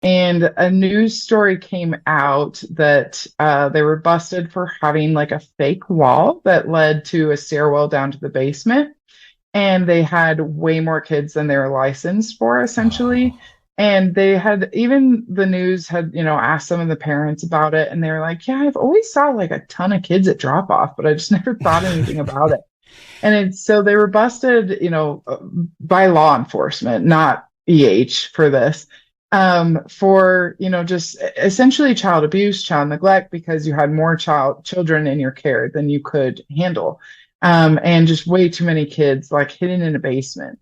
And a news story came out that they were busted for having like a fake wall that led to a stairwell down to the basement. And they had way more kids than they were licensed for, essentially. Oh. And they had, even the news had, asked some of the parents about it, and they were like, yeah, I've always saw like a ton of kids at drop off, but I just never thought anything about it. And it's so they were busted, by law enforcement, not EH for this, for, just essentially child abuse, child neglect, because you had more children in your care than you could handle. And just way too many kids like hidden in a basement.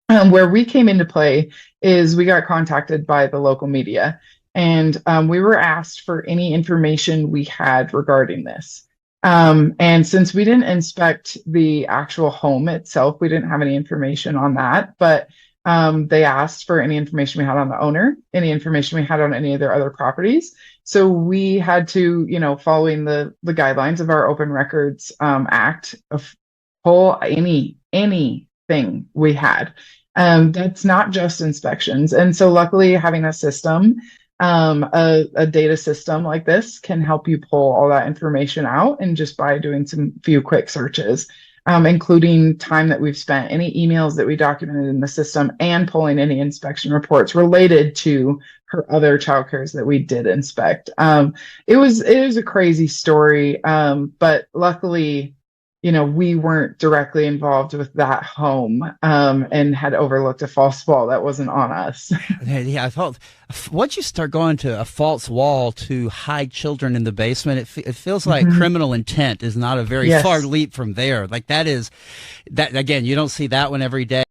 Where we came into play is we got contacted by the local media, and we were asked for any information we had regarding this. And since we didn't inspect the actual home itself, we didn't have any information on that. But they asked for any information we had on the owner, any information we had on any of their other properties. So we had to, following the guidelines of our Open Records Act, of pull anything we had. That's not just inspections. And so luckily having a system, a data system like this can help you pull all that information out, and just by doing some few quick searches, including time that we've spent, any emails that we documented in the system, and pulling any inspection reports related to her other childcares that we did inspect. It was a crazy story, but luckily, we weren't directly involved with that home, and had overlooked a false wall that wasn't on us. Yeah, I thought once you start going to a false wall to hide children in the basement, it feels like Mhm. criminal intent is not a very far Yes. leap from there. Like that is that again, you don't see that one every day.